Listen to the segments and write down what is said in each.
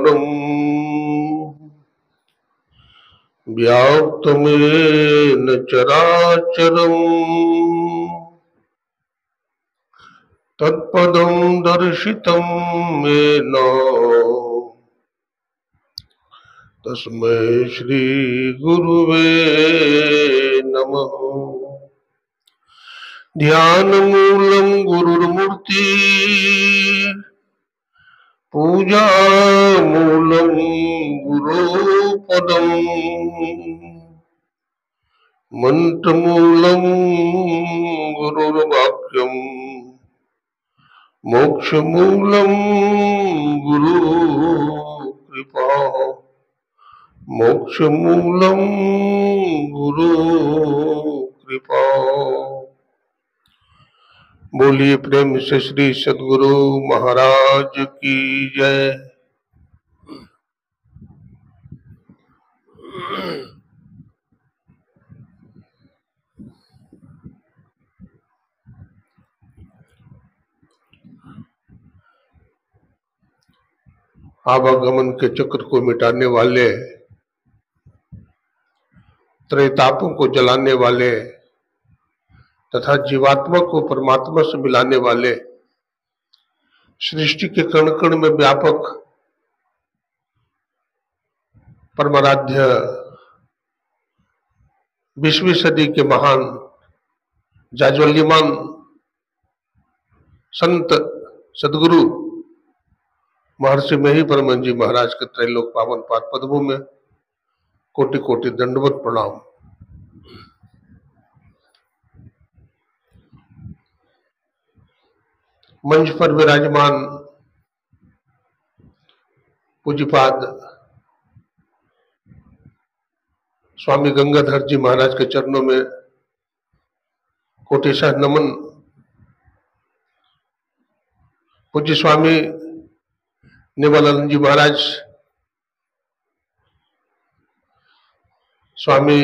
चराचरम् व्याप्तमेन चराचरम् तत्पदं दर्शितं येन तस्मै श्री गुरुवे नमः। ध्यानमूलं गुरुर्मूर्ति पूजामूलं गुरुपदम् मन्त्रमूलं गुरुर्वाक्यम् मोक्षमूलं गुरुकृपा मोक्षमूलं गुरुकृपा। बोलिए प्रेम से श्री सद्गुरु महाराज की जय। आवागमन के चक्र को मिटाने वाले, त्रैतापों को जलाने वाले तथा जीवात्मा को परमात्मा से मिलाने वाले, सृष्टि के कण कण में व्यापक परमाराध्य 20वीं सदी के महान जाज्वल्यमान संत सदगुरु महर्षि मेही परमहंस जी महाराज के त्रैलोक पावन पाद पद्मों में कोटि कोटि दंडवत प्रणाम। मंच पर विराजमान पूज्यपाद स्वामी गंगाधर जी महाराज के चरणों में कोटिशः नमन। पूज्य स्वामी निवालानंद जी महाराज, स्वामी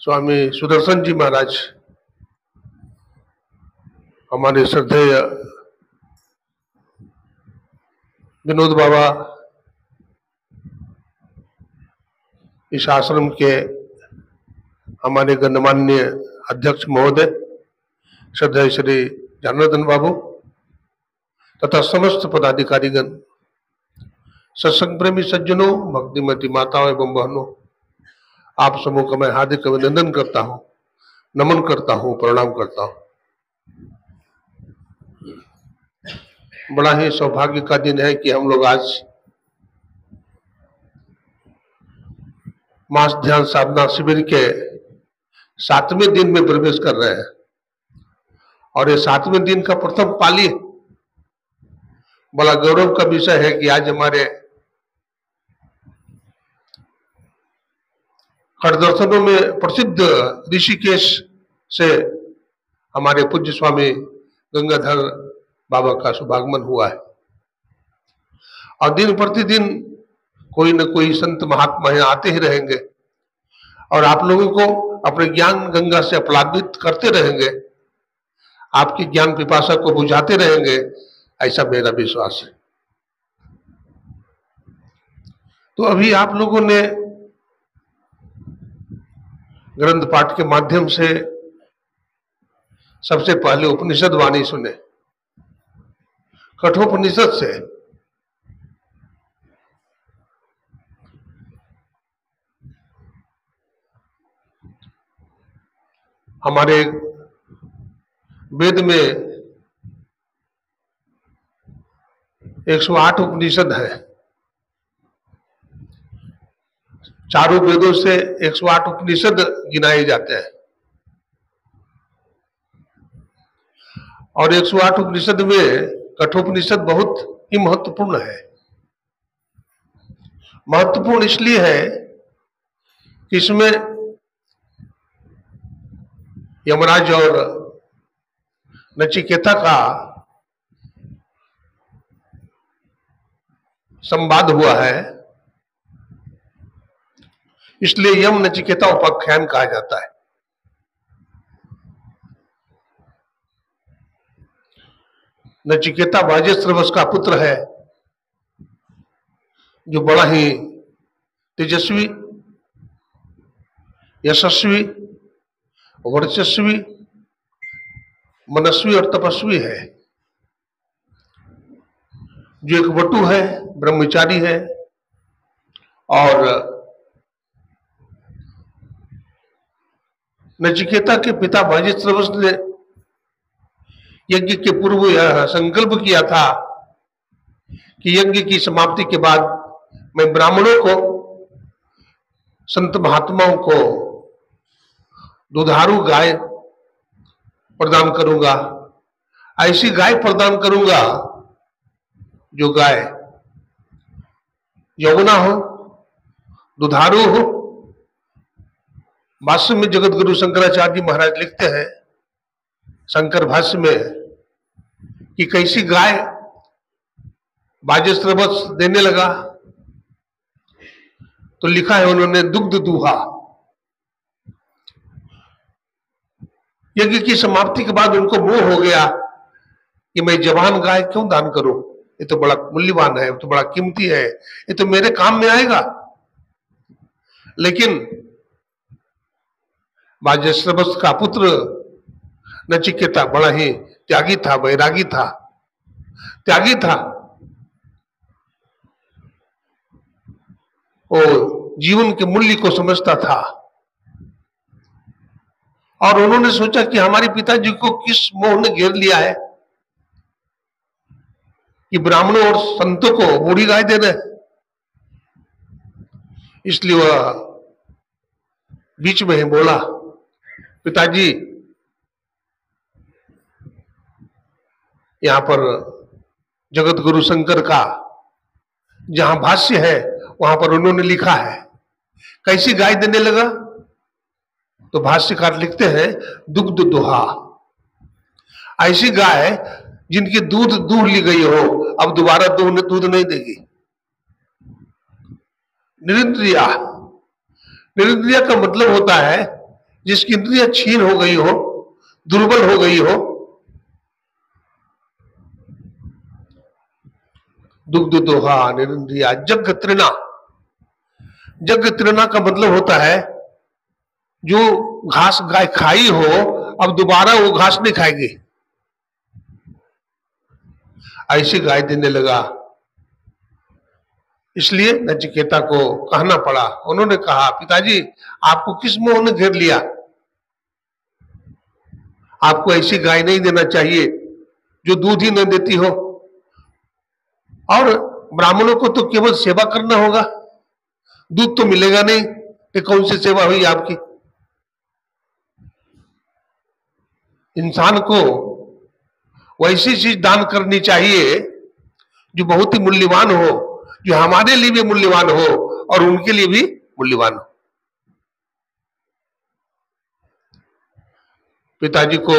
स्वामी सुदर्शन जी महाराज, हमारे श्रद्धेय विनोद बाबा, इस आश्रम के हमारे गणमान्य अध्यक्ष महोदय श्रद्धेय श्री जनार्दन बाबू तथा समस्त पदाधिकारीगण, सत्संग प्रेमी सज्जनों, भक्तिमती माताओं एवं बहनों, आप सबों का मैं हार्दिक अभिनंदन करता हूं, नमन करता हूं, प्रणाम करता हूं। बड़ा ही सौभाग्य का दिन है कि हम लोग आज मास ध्यान साधना शिविर के 7वें दिन में प्रवेश कर रहे हैं और ये 7वें दिन का प्रथम पाली बड़ा गौरव का विषय है कि आज हमारे खड़दर्शनों में प्रसिद्ध ऋषिकेश से हमारे पूज्य स्वामी गंगाधर बाबा का शुभागमन हुआ है और दिन प्रतिदिन कोई न कोई संत महात्मा यहाँ आते ही रहेंगे और आप लोगों को अपने ज्ञान गंगा से अपलादित करते रहेंगे, आपकी ज्ञान पिपासा को बुझाते रहेंगे, ऐसा मेरा विश्वास है। तो अभी आप लोगों ने ग्रंथ पाठ के माध्यम से सबसे पहले उपनिषद वाणी सुने, कठोपनिषद से। हमारे वेद में 108 उपनिषद है, चारों वेदों से 108 उपनिषद गिनाए जाते हैं और 108 उपनिषद में कठोपनिषद बहुत ही महत्वपूर्ण है। महत्वपूर्ण इसलिए है कि इसमें यमराज और नचिकेता का संवाद हुआ है इसलिए यम नचिकेता उपाख्यान कहा जाता है। नचिकेता वाजस्रवस का पुत्र है, जो बड़ा ही तेजस्वी, यशस्वी, वर्चस्वी, मनस्वी और तपस्वी है, जो एक वटु है, ब्रह्मचारी है और नचिकेता के पिता वाजस्रवस ने यज्ञ के पूर्व यह संकल्प किया था कि यज्ञ की समाप्ति के बाद मैं ब्राह्मणों को, संत महात्माओं को दुधारू गाय प्रदान करूंगा। ऐसी गाय प्रदान करूंगा जो गाय यमुना हो, दुधारू हो। भाष्य में जगत गुरु शंकराचार्य जी महाराज लिखते हैं शंकर भाष्य में कि कैसी गाय वाजस्रवस देने लगा, तो लिखा है उन्होंने दुग्ध दूहा। यज्ञ की समाप्ति के बाद उनको मोह हो गया कि मैं जवान गाय क्यों दान करूं, ये तो बड़ा मूल्यवान है, तो बड़ा कीमती है, ये तो मेरे काम में आएगा। लेकिन वाजस्रवस का पुत्र नचिकेता बड़ा ही त्यागी था, वैरागी था, त्यागी था। वो जीवन के मूल्य को समझता था और उन्होंने सोचा कि हमारे पिताजी को किस मोह ने घेर लिया है कि ब्राह्मणों और संतों को बूढ़ी गाय दे रहे। इसलिए वह बीच में ही बोला, पिताजी यहां पर जगत गुरु शंकर का जहां भाष्य है वहां पर उन्होंने लिखा है कैसी गाय देने लगा, तो भाष्यकार लिखते हैं दुग्ध दोहा। ऐसी गाय जिनकी दूध दूह ली गई हो, अब दोबारा दूध नहीं देगी। निरिंद्रिया, निरिंद्रिया का मतलब होता है जिसकी इंद्रिया क्षीण हो गई हो, दुर्बल हो गई हो। दुग्ध दोहा निरिंद्रिया। जग तृणा, जग तृणा का मतलब होता है जो घास गाय खाई हो, अब दोबारा वो घास नहीं खाएगी, ऐसी गाय देने लगा। इसलिए नचिकेता को कहना पड़ा। उन्होंने कहा, पिताजी आपको किस मोह ने घेर लिया, आपको ऐसी गाय नहीं देना चाहिए जो दूध ही न देती हो, और ब्राह्मणों को तो केवल सेवा करना होगा, दूध तो मिलेगा नहीं, ये कौन सी सेवा हुई आपकी। इंसान को वैसी चीज दान करनी चाहिए जो बहुत ही मूल्यवान हो, जो हमारे लिए भी मूल्यवान हो और उनके लिए भी मूल्यवान हो। पिताजी को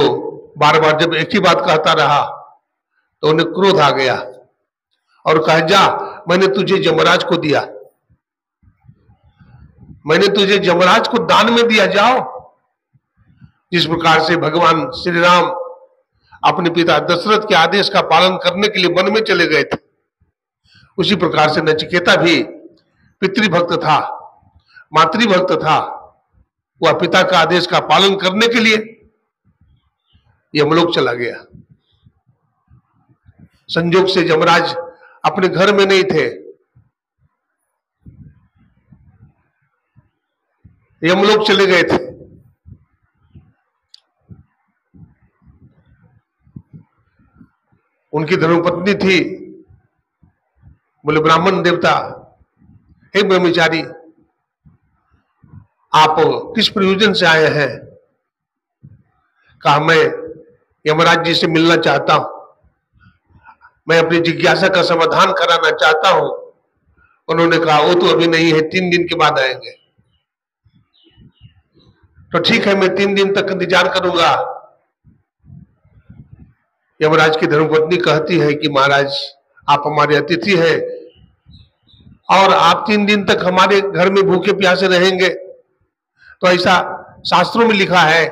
बार बार जब एक ही बात कहता रहा तो उन्हें क्रोध आ गया और कहा, जा मैंने तुझे यमराज को दिया, मैंने तुझे यमराज को दान में दिया, जाओ। जिस प्रकार से भगवान श्री राम अपने पिता दशरथ के आदेश का पालन करने के लिए वन में चले गए थे, उसी प्रकार से नचिकेता भी पितृभक्त था, मातृभक्त था। वह पिता का आदेश का पालन करने के लिए यमलोक चला गया। संयोग से यमराज अपने घर में नहीं थे, यमलोक चले गए थे। उनकी धर्मपत्नी थी, बोले ब्राह्मण देवता, हे ब्रह्मचारी, आप किस प्रयोजन से आए हैं। कहा, मैं यमराज जी से मिलना चाहता हूं, मैं अपनी जिज्ञासा का समाधान कराना चाहता हूं। उन्होंने कहा, वो तो अभी नहीं है, 3 दिन के बाद आएंगे। तो ठीक है, मैं 3 दिन तक इंतजार करूंगा। यमराज की धर्मपत्नी कहती है कि महाराज आप हमारे अतिथि हैं, और आप 3 दिन तक हमारे घर में भूखे प्यासे रहेंगे। तो ऐसा शास्त्रों में लिखा है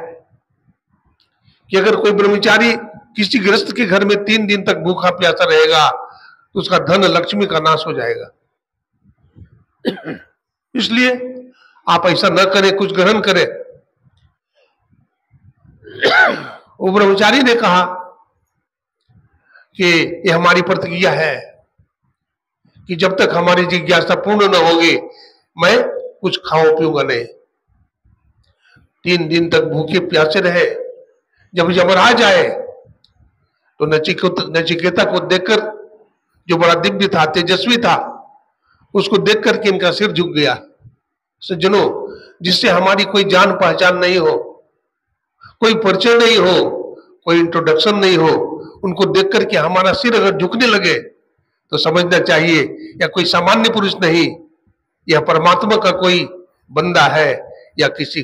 कि अगर कोई ब्रह्मचारी किसी गृहस्थ के घर में 3 दिन तक भूखा प्यासा रहेगा तो उसका धन लक्ष्मी का नाश हो जाएगा। इसलिए आप ऐसा न करें, कुछ ग्रहण करें। वो ब्रह्मचारी ने कहा कि ये हमारी प्रतिज्ञा है कि जब तक हमारी जिज्ञासा पूर्ण न होगी मैं कुछ खाऊं पीऊंगा नहीं। 3 दिन तक भूखे प्यासे रहे। जब यमराज आए तो नचिकेता को देखकर, जो बड़ा दिव्य था, तेजस्वी था, उसको देख करके इनका सिर झुक गया। सज्जनों, जिससे हमारी कोई जान पहचान नहीं हो, कोई परिचय नहीं हो, कोई इंट्रोडक्शन नहीं हो, उनको देख करके हमारा सिर अगर झुकने लगे तो समझना चाहिए या कोई सामान्य पुरुष नहीं, यह परमात्मा का कोई बंदा है या किसी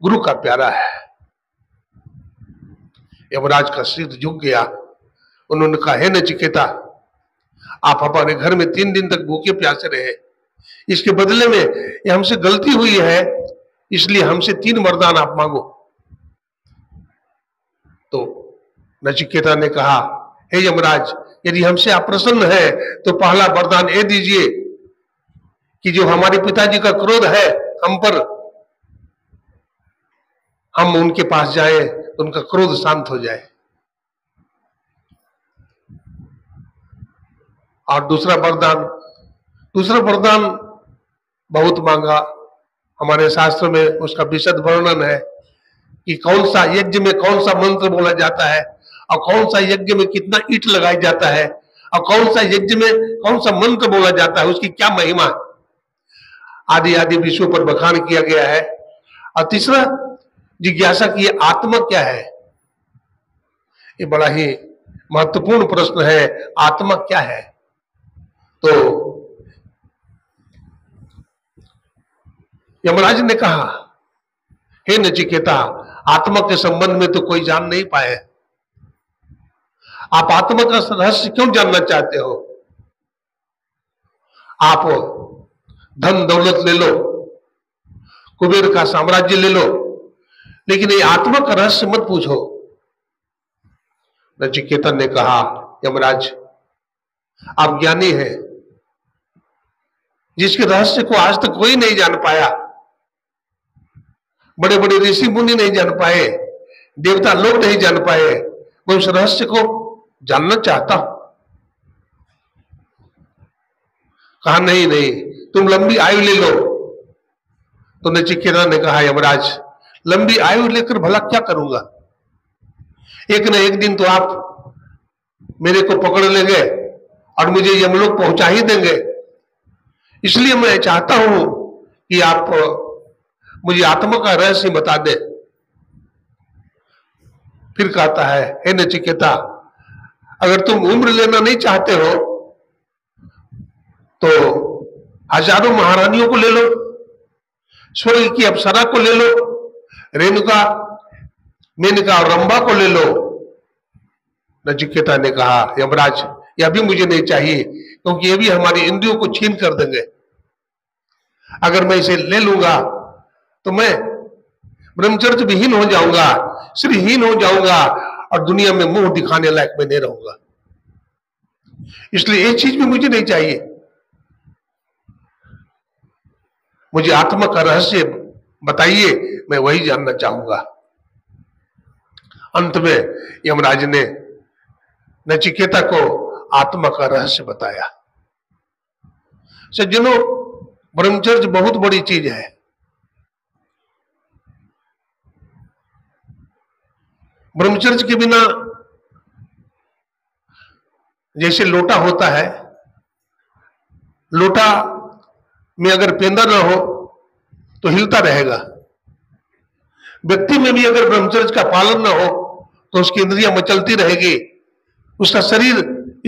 गुरु का प्यारा है। यमराज का सिर झुक गया। उन्होंने कहा, हे नचिकेता, आप हमारे घर में 3 दिन तक भूखे प्यासे रहे, इसके बदले में ये हमसे गलती हुई है, इसलिए हमसे 3 वरदान आप मांगो। तो नचिकेता ने कहा, हे यमराज, यदि हमसे आप प्रसन्न है तो पहला वरदान ये दीजिए कि जो हमारे पिताजी का क्रोध है हम पर, हम उनके पास जाएं तो उनका क्रोध शांत हो जाए। और दूसरा वरदान बहुत मांगा। हमारे शास्त्र में उसका विशद वर्णन है कि कौन सा यज्ञ में कौन सा मंत्र बोला जाता है और कौन सा यज्ञ में कितना ईंट लगाया जाता है और कौन सा यज्ञ में कौन सा मंत्र बोला जाता है, उसकी क्या महिमा, आदि आदि विषयों पर बखान किया गया है। और तीसरा जिज्ञासा की आत्मा क्या है, ये बड़ा ही महत्वपूर्ण प्रश्न है। आत्मा क्या है? तो यमराज ने कहा, हे नचिकेता, आत्मा के संबंध में तो कोई जान नहीं पाए। आप आत्मा का रहस्य क्यों जानना चाहते हो? आप धन दौलत ले लो, कुबेर का साम्राज्य ले लो, लेकिन ये आत्मा का रहस्य मत पूछो। नचिकेता ने कहा, यमराज, आप ज्ञानी हैं, जिसके रहस्य को आज तक कोई नहीं जान पाया, बड़े बड़े ऋषि मुनि नहीं जान पाए, देवता लोग नहीं जान पाए, मैं उस रहस्य को जानना चाहता हूं। कहा, नहीं नहीं, तुम लंबी आयु ले लो। तो नचिकेता ने कहा, यमराज, लंबी आयु लेकर भला क्या करूंगा? एक न एक दिन तो आप मेरे को पकड़ लेंगे और मुझे यमलोक पहुंचा ही देंगे। इसलिए मैं चाहता हूं कि आप मुझे आत्मा का रहस्य बता दे। फिर कहता है, हे नचिकेता, अगर तुम उम्र लेना नहीं चाहते हो तो हजारों महारानियों को ले लो, स्वर्ग की अप्सरा को ले लो, रेणुका, मेनका और रंभा को ले लो। नचिकेता ने कहा, यमराज, यह भी मुझे नहीं चाहिए, क्योंकि ये भी हमारी इंद्रियों को छीन कर देंगे। अगर मैं इसे ले लूंगा तो मैं ब्रह्मचर्य विहीन हो जाऊंगा, श्रीहीन हो जाऊंगा और दुनिया में मुंह दिखाने लायक मैं नहीं रहूंगा। इसलिए एक चीज भी मुझे नहीं चाहिए। मुझे आत्मा का रहस्य बताइए, मैं वही जानना चाहूंगा। अंत में यमराज ने नचिकेता को आत्मा का रहस्य बताया। सज्जनों, ब्रह्मचर्य बहुत बड़ी चीज है। ब्रह्मचर्य के बिना जैसे लोटा होता है, लोटा में अगर पेंदा ना हो तो हिलता रहेगा। व्यक्ति में भी अगर ब्रह्मचर्य का पालन ना हो तो उसकी इंद्रियां मचलती रहेगी, उसका शरीर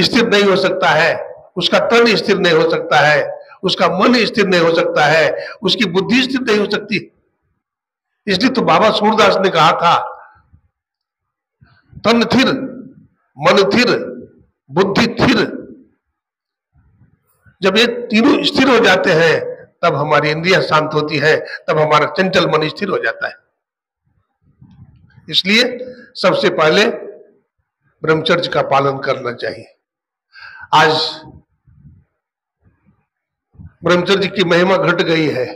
स्थिर नहीं हो सकता है, उसका तन स्थिर नहीं हो सकता है, उसका मन स्थिर नहीं हो सकता है, उसकी बुद्धि स्थिर नहीं हो सकती। इसलिए तो बाबा सूरदास ने कहा था, तन थिर, मन थिर, बुद्धि थिर, जब ये तीनों स्थिर हो जाते हैं तब हमारी इंद्रियां शांत होती है, तब हमारा चंचल मन स्थिर हो जाता है। इसलिए सबसे पहले ब्रह्मचर्य का पालन करना चाहिए। आज ब्रह्मचर्य की महिमा घट गई है,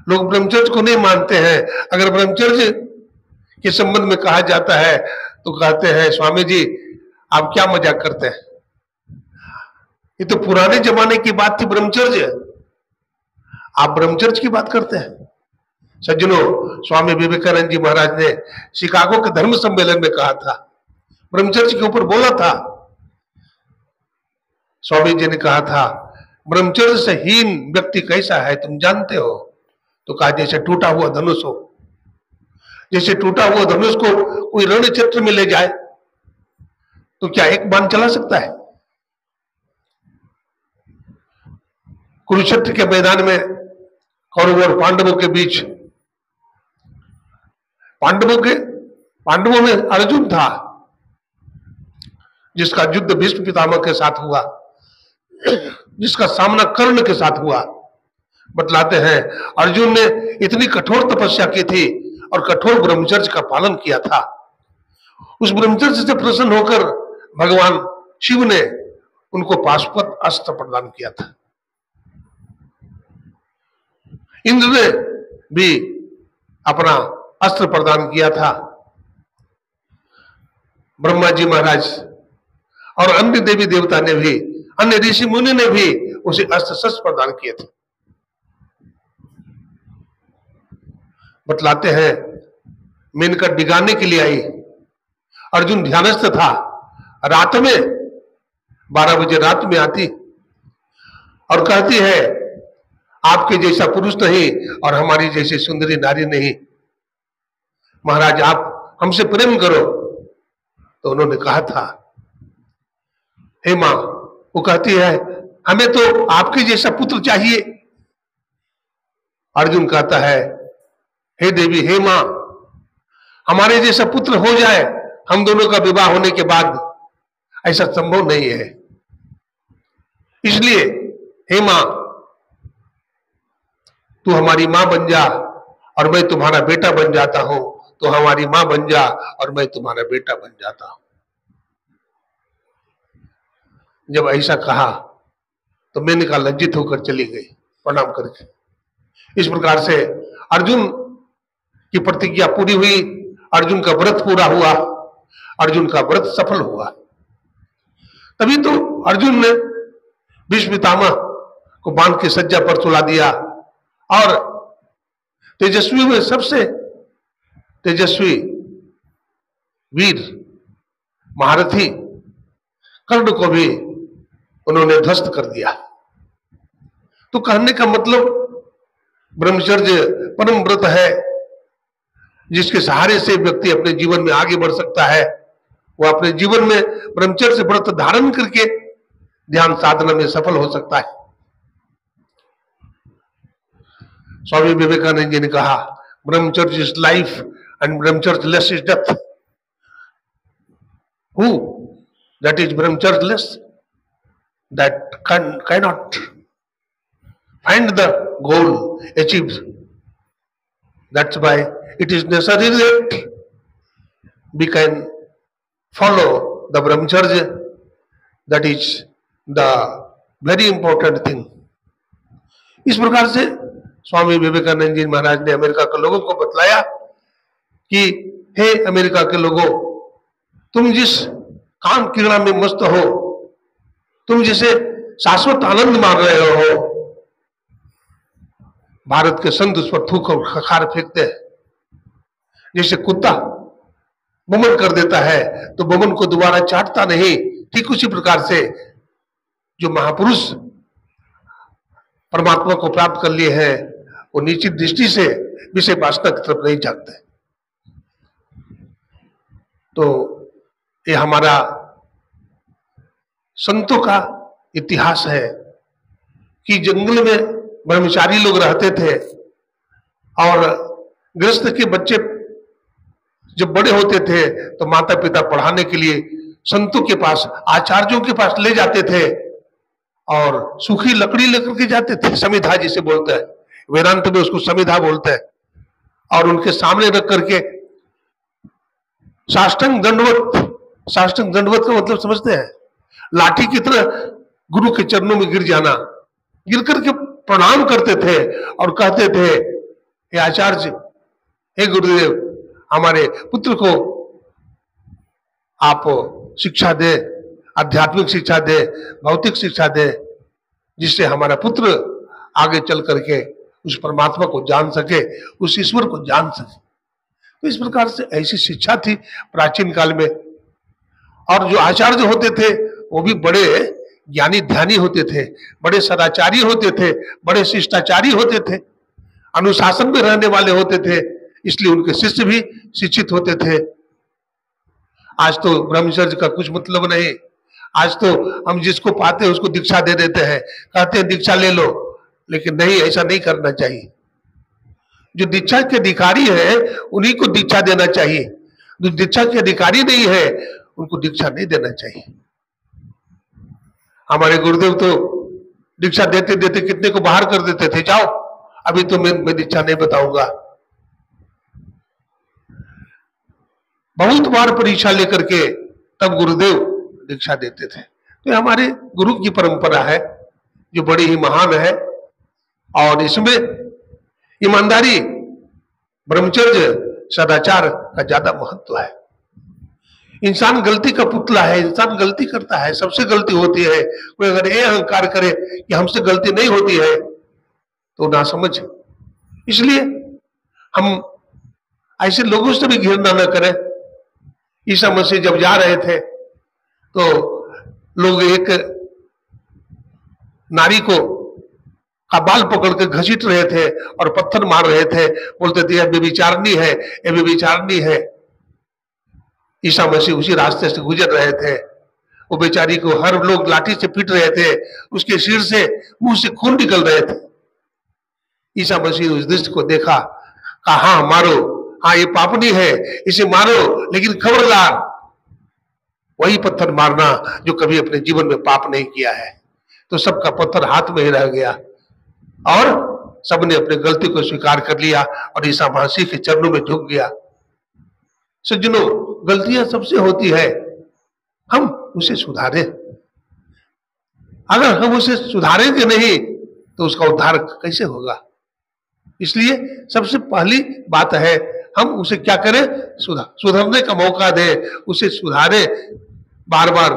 लोग ब्रह्मचर्य को नहीं मानते हैं। अगर ब्रह्मचर्य के संबंध में कहा जाता है तो कहते हैं स्वामी जी आप क्या मजाक करते हैं, ये तो पुराने जमाने की बात थी ब्रह्मचर्य, आप ब्रह्मचर्य की बात करते हैं। सज्जनों, स्वामी विवेकानंद जी महाराज ने शिकागो के धर्म सम्मेलन में कहा था, ब्रह्मचर्य के ऊपर बोला था। स्वामी जी ने कहा था ब्रह्मचर्य से हीन व्यक्ति कैसा है तुम जानते हो? तो कहा जैसे टूटा हुआ धनुष हो, जैसे टूटा हुआ धनुष को कोई रण क्षेत्र में ले जाए तो क्या एक बाण चला सकता है? कुरुक्षेत्र के मैदान में कौरवों और पांडवों के बीच, पांडवों में अर्जुन था जिसका युद्ध भीष्म पितामह के साथ हुआ, जिसका सामना कर्ण के साथ हुआ। बतलाते हैं अर्जुन ने इतनी कठोर तपस्या की थी और कठोर ब्रह्मचर्य का पालन किया था। उस ब्रह्मचर्य से प्रसन्न होकर भगवान शिव ने उनको पाशुपत अस्त्र प्रदान किया था। इंद्र ने भी अपना अस्त्र प्रदान किया था। ब्रह्मा जी महाराज और अन्य देवी देवता ने भी, अन्य ऋषि मुनि ने भी उसे अस्त्र शस्त्र प्रदान किए थे। बतलाते हैं मेनका डिगाने के लिए आई, अर्जुन ध्यानस्थ था, रात में 12 बजे रात में आती और कहती है आपके जैसा पुरुष नहीं और हमारी जैसी सुंदरी नारी नहीं, महाराज आप हमसे प्रेम करो। तो उन्होंने कहा था हे मां, वो कहती है हमें तो आपके जैसा पुत्र चाहिए। अर्जुन कहता है हे देवी, हे मां, हमारे जैसा पुत्र हो जाए, हम दोनों का विवाह होने के बाद ऐसा संभव नहीं है, इसलिए हे मां तू हमारी मां बन जा और मैं तुम्हारा बेटा बन जाता हूं, तो हमारी मां बन जा और मैं तुम्हारा बेटा बन जाता हूं। जब ऐसा कहा तो मेनका लज्जित होकर चली गई प्रणाम करके। इस प्रकार से अर्जुन की प्रतिज्ञा पूरी हुई, अर्जुन का व्रत पूरा हुआ, अर्जुन का व्रत सफल हुआ। तभी तो अर्जुन ने भीष्म पितामह को बांध के सज्जा पर सुला दिया और तेजस्वी में सबसे तेजस्वी वीर महारथी कर्ण को भी उन्होंने ध्वस्त कर दिया। तो कहने का मतलब ब्रह्मचर्य परम व्रत है जिसके सहारे से व्यक्ति अपने जीवन में आगे बढ़ सकता है। वो अपने जीवन में ब्रह्मचर्य से व्रत धारण करके ध्यान साधना में सफल हो सकता है। स्वामी विवेकानंद जी ने कहा ब्रह्मचर्य इज लाइफ एंड ब्रह्मचर्य less is death. Who that is ब्रह्मचर्य less that cannot find the goal achieved. That's why it is necessary that we can follow the brahmacharya. That is the very important thing. इस प्रकार से स्वामी विवेकानंद जी महाराज ने America के लोगों को बतलाया कि हे अमेरिका के लोगों, तुम जिस काम क्रीड़ा में मस्त हो, तुम जिसे शाश्वत आनंद मान रहे हो, भारत के संत उस पर थूक और खखार फेंकते हैं। जैसे कुत्ता बमन कर देता है तो बमन को दोबारा चाटता नहीं, ठीक उसी प्रकार से जो महापुरुष परमात्मा को प्राप्त कर लिए हैं वो निश्चित दृष्टि से विषय वासना की तरफ नहीं जागते। तो ये हमारा संतों का इतिहास है कि जंगल में ब्रह्मचारी लोग रहते थे और गृहस्थ के बच्चे जब बड़े होते थे तो माता पिता पढ़ाने के लिए संतों के पास, आचार्यों के पास ले जाते थे और सूखी लकड़ी लेकर के जाते थे, समिधा जिसे बोलते हैं, वेदांत में उसको समिधा बोलते हैं, और उनके सामने रख करके साष्टांग दंडवत का मतलब समझते हैं? लाठी की तरह गुरु के चरणों में गिर जाना, गिर करके प्रणाम करते थे और कहते थे, हे आचार्य, हे गुरुदेव, हमारे पुत्र को आप शिक्षा दे, आध्यात्मिक शिक्षा दे, भौतिक शिक्षा दे, जिससे हमारा पुत्र आगे चल करके उस परमात्मा को जान सके, उस ईश्वर को जान सके। तो इस प्रकार से ऐसी शिक्षा थी प्राचीन काल में। और जो आचार्य होते थे वो भी बड़े ज्ञानी ध्यानी होते थे, बड़े सदाचारी होते थे, बड़े शिष्टाचारी होते थे, अनुशासन में रहने वाले होते थे, इसलिए उनके शिष्य भी शिक्षित होते थे। आज तो ब्रह्मचर्य का कुछ मतलब नहीं, आज तो हम जिसको पाते हैं उसको दीक्षा दे देते हैं, कहते हैं दीक्षा ले लो, लेकिन नहीं, ऐसा नहीं करना चाहिए। जो दीक्षा के अधिकारी है उन्हीं को दीक्षा देना चाहिए, जो दीक्षा के अधिकारी नहीं है उनको दीक्षा नहीं देना चाहिए। हमारे गुरुदेव तो दीक्षा देते देते कितने को बाहर कर देते थे, जाओ अभी तो मैं दीक्षा नहीं बताऊंगा। बहुत बार परीक्षा लेकर के तब गुरुदेव दीक्षा देते थे। तो हमारे गुरु की परंपरा है जो बड़ी ही महान है, और इसमें ईमानदारी, ब्रह्मचर्य, सदाचार का ज्यादा महत्व है। इंसान गलती का पुतला है, इंसान गलती करता है, सबसे गलती होती है। कोई अगर ये अहंकार करे कि हमसे गलती नहीं होती है तो ना समझ। इसलिए हम ऐसे लोगों से भी घृणा न करें। ईसा मसीह जब जा रहे थे तो लोग एक नारी को का बाल पकड़ कर घसीट रहे थे और पत्थर मार रहे थे, बोलते थे यह व्यभिचारिणी है, यह व्यभिचारिणी है। ईसा मसीह उसी रास्ते से गुजर रहे थे, वो बेचारी को हर लोग लाठी से पीट रहे थे, उसके सिर से मुंह से खून निकल रहे थे। ईसा मसीह उस दृश्य को देखा, कहा हाँ मारो, हाँ ये पापनी है, इसे मारो, लेकिन खबरदार वही पत्थर मारना जो कभी अपने जीवन में पाप नहीं किया है। तो सबका पत्थर हाथ में ही रह गया और सबने अपनी गलती को स्वीकार कर लिया और ईसा मसीह के चरणों में झुक गया। सज्जनों, गलतियां सबसे होती है, हम उसे सुधारें। अगर हम उसे सुधारेंगे नहीं तो उसका उद्धार कैसे होगा? इसलिए सबसे पहली बात है हम उसे क्या करें, सुधरने का मौका दें, उसे सुधारें बार बार।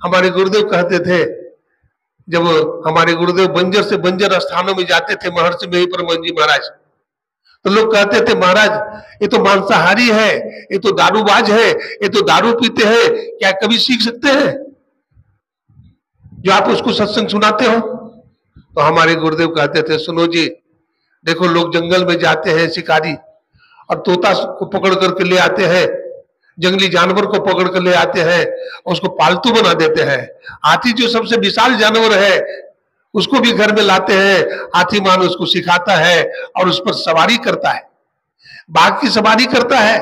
हमारे गुरुदेव कहते थे, जब हमारे गुरुदेव बंजर से बंजर स्थानों में जाते थे, महर्षि महिपरमन जी महाराज, तो लोग कहते थे महाराज ये तो मांसाहारी है, ये तो दारूबाज है, ये तो दारू पीते हैं, क्या कभी सीख सकते हैं जो आप उसको सत्संग सुनाते हो? तो हमारे गुरुदेव कहते थे, सुनो जी, देखो लोग जंगल में जाते हैं शिकारी और तोता को पकड़ करके ले आते हैं, जंगली जानवर को पकड़ कर ले आते हैं और उसको पालतू बना देते हैं। हाथी जो सबसे विशाल जानवर है उसको भी घर में लाते हैं, हाथी मान उसको सिखाता है और उस पर सवारी करता है, बाघ की सवारी करता है,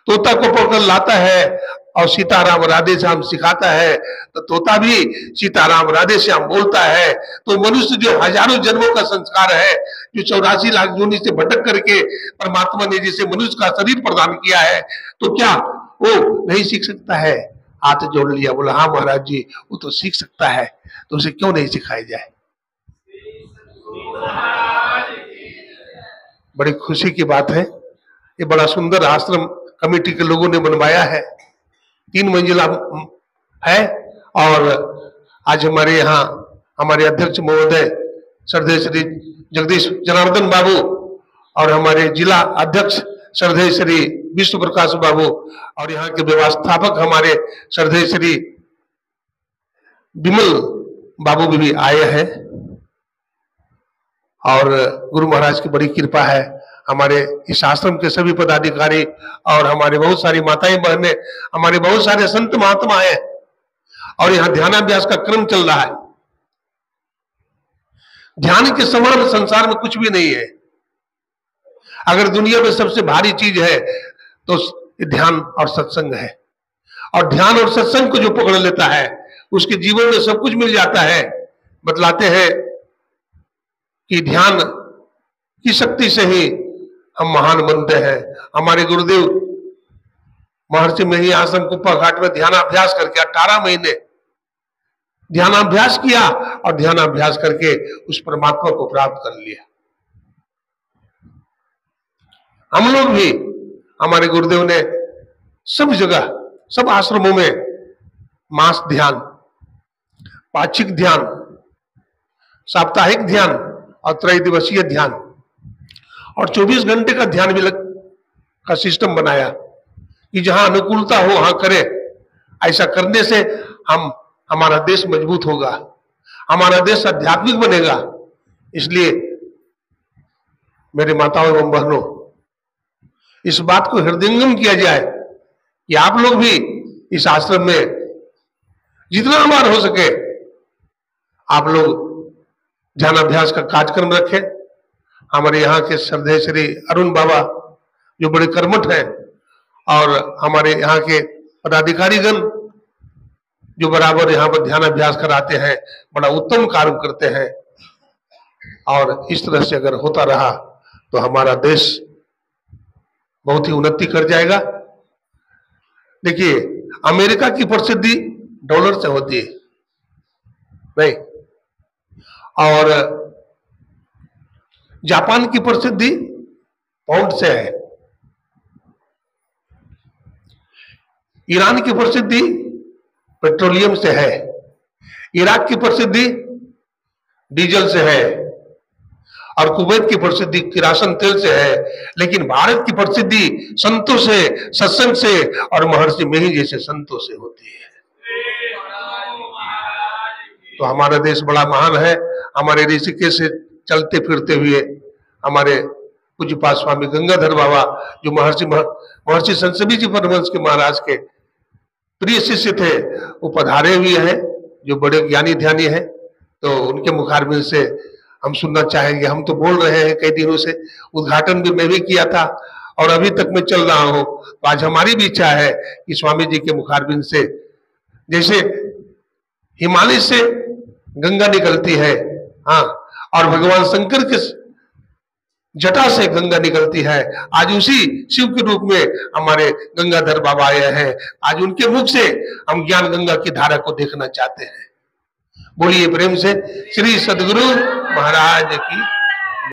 तोता को पकड़ लाता है और सीताराम राधे श्याम सिखाता है, तो तोता भी सीताराम राधे श्याम बोलता है। तो मनुष्य जो हजारों जन्मों का संस्कार है, जो 84 लाख योनि से भटक करके परमात्मा ने जिसे मनुष्य का शरीर प्रदान किया है, तो क्या वो नहीं सीख सकता है? हाथ जोड़ लिया, बोला हाँ महाराज जी वो तो सीख सकता है, तो उसे क्यों नहीं सिखाया जाए? बड़ी खुशी की बात है, ये बड़ा सुंदर आश्रम कमेटी के लोगों ने बनवाया है, 3 मंजिला है। और आज हमारे यहाँ हमारे अध्यक्ष महोदय श्रद्धेय श्री जगदीश जनार्दन बाबू और हमारे जिला अध्यक्ष श्रद्धेय श्री विष्णु प्रकाश बाबू और यहाँ के व्यवस्थापक हमारे श्रद्धेय श्री विमल बाबू भी आए हैं। और गुरु महाराज की बड़ी कृपा है, हमारे इस आश्रम के सभी पदाधिकारी और हमारे बहुत सारी माताएं बहनें, हमारे बहुत सारे संत महात्मा हैं और यहाँ ध्यानाभ्यास का क्रम चल रहा है। ध्यान के समान संसार में कुछ भी नहीं है। अगर दुनिया में सबसे भारी चीज है तो ध्यान और सत्संग है, और ध्यान और सत्संग को जो पकड़ लेता है उसके जीवन में सब कुछ मिल जाता है। बतलाते हैं कि ध्यान की शक्ति से ही हम महान बनते हैं। हमारे गुरुदेव महर्षि में ही आश्रम कुप्पा घाट में ध्यानाभ्यास करके 18 महीने ध्यानाभ्यास किया और ध्यानाभ्यास करके उस परमात्मा को प्राप्त कर लिया। हम लोग भी, हमारे गुरुदेव ने सब जगह, सब आश्रमों में मास ध्यान, पाक्षिक ध्यान, साप्ताहिक ध्यान और त्रय दिवसीय ध्यान और 24 घंटे का ध्यान भी का सिस्टम बनाया कि जहां अनुकूलता हो वहां करें। ऐसा करने से हमारा देश मजबूत होगा, हमारा देश आध्यात्मिक बनेगा। इसलिए मेरे माताओं एवं बहनों, इस बात को हृदयंगम किया जाए कि आप लोग भी इस आश्रम में जितना बार हो सके आप लोग ध्यानाभ्यास का कार्यक्रम रखें। हमारे यहाँ के श्रद्धेय श्री अरुण बाबा जो बड़े कर्मठ हैं और हमारे यहाँ के पदाधिकारीगण जो बराबर यहाँ पर ध्यानाभ्यास कराते हैं, बड़ा उत्तम कार्य करते हैं। और इस तरह से अगर होता रहा तो हमारा देश बहुत ही उन्नति कर जाएगा। देखिए, अमेरिका की प्रसिद्धि डॉलर से होती है नहीं, और जापान की प्रसिद्धि पाउंड से है, ईरान की प्रसिद्धि पेट्रोलियम से है, इराक की प्रसिद्धि डीजल से है और कुवैत की प्रसिद्धि किरासन तेल से है। लेकिन भारत की प्रसिद्धि संतों से, सत्संग से और महर्षि मेही जैसे संतों से होती है। तो हमारा देश बड़ा महान है। हमारे ऋषिकेश से चलते फिरते हुए हमारे पूज्यपाद स्वामी गंगाधर बाबा जो महर्षि संतसबीर जी परमहंस के महाराज के प्रिय शिष्य थे, वो पधारे हुए हैं, जो बड़े ज्ञानी ध्यानी हैं। तो उनके मुखारबिंद से हम सुनना चाहेंगे। हम तो बोल रहे हैं कई दिनों से, उद्घाटन भी मैं भी किया था और अभी तक मैं चल रहा हूं। तो आज हमारी भी इच्छा है कि स्वामी जी के मुखारबिंद से, जैसे हिमालय से गंगा निकलती है, हाँ, और भगवान शंकर के जटा से गंगा निकलती है, आज उसी शिव के रूप में हमारे गंगाधर बाबा आए हैं। आज उनके मुख से हम ज्ञान गंगा की धारा को देखना चाहते हैं। बोलिए प्रेम से श्री सद्गुरु महाराज की।